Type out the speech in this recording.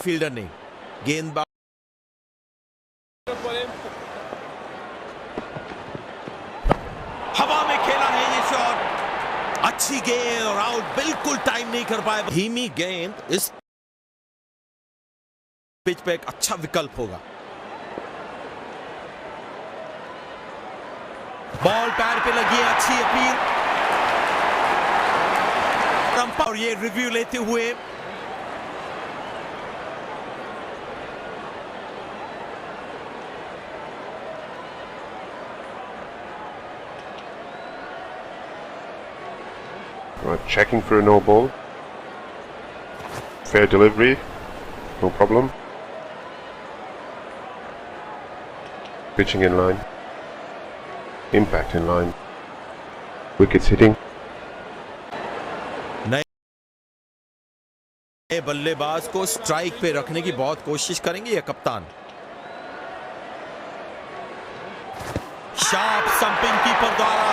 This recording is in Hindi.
फील्डर ने गेंदबाज हवा में खेला है ये शॉट, अच्छी गेंद और आउट, बिल्कुल टाइम नहीं कर पाए। धीमी गेंद इस पिच पे एक अच्छा विकल्प होगा। बॉल पैर पे लगी है, अच्छी अपील। और ये रिव्यू लेते हुए checking for a no ball. Fair delivery, no problem. Pitching in line. Impact in line. Wickets hitting. नए बल्लेबाज को स्ट्राइक पे रखने की बहुत कोशिश करेंगे ये कप्तान। शार्प स्टंपिंग कीपर द्वारा